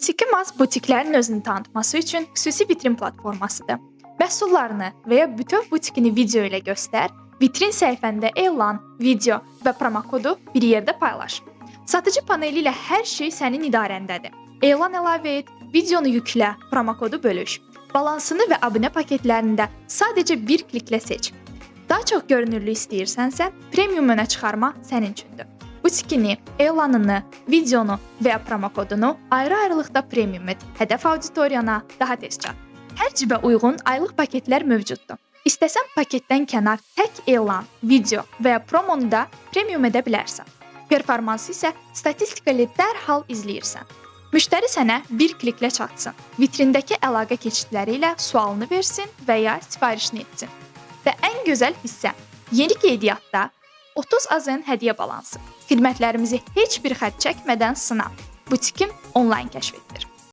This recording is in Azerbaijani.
Butiki Maz butiklərin özünü tanıtması üçün xüsusi vitrin platformasıdır. Məhsullarını və ya bütöv butikini video ilə göstər, vitrin səhifəndə elan, video və promokodu bir yerdə paylaş. Satıcı paneli ilə hər şey sənin idarəndədir. Elan əlavə et, videonu yüklə, promokodu bölüş. Balansını və abunə paketlərində sadəcə bir kliklə seç. Daha çox görünürlük istəyirsənsə, premium önə çıxarma sənin üçündür. Butikini, elanını, videonu və ya promokodunu ayrı-ayrılıqda premium et. Hədəf auditoriyana daha tez çat. Hər cibə uyğun aylıq paketlər mövcuddur. İstəsən paketdən kənar tək elan, video və ya promonu da premium edə bilərsən. Performansı isə statistika ilə dərhal izləyirsən. Müştəri sənə bir kliklə çatsın. Vitrindəki əlaqə keçidləri ilə sualını versin və ya sifarişini etsin. Və ən gözəl hissə, yeni qeydiyyatda 30 AZN hədiyyə balansı. Xidmətlərimizi heç bir xərc çəkmədən sına. Butikim onlayn kəşf etdir.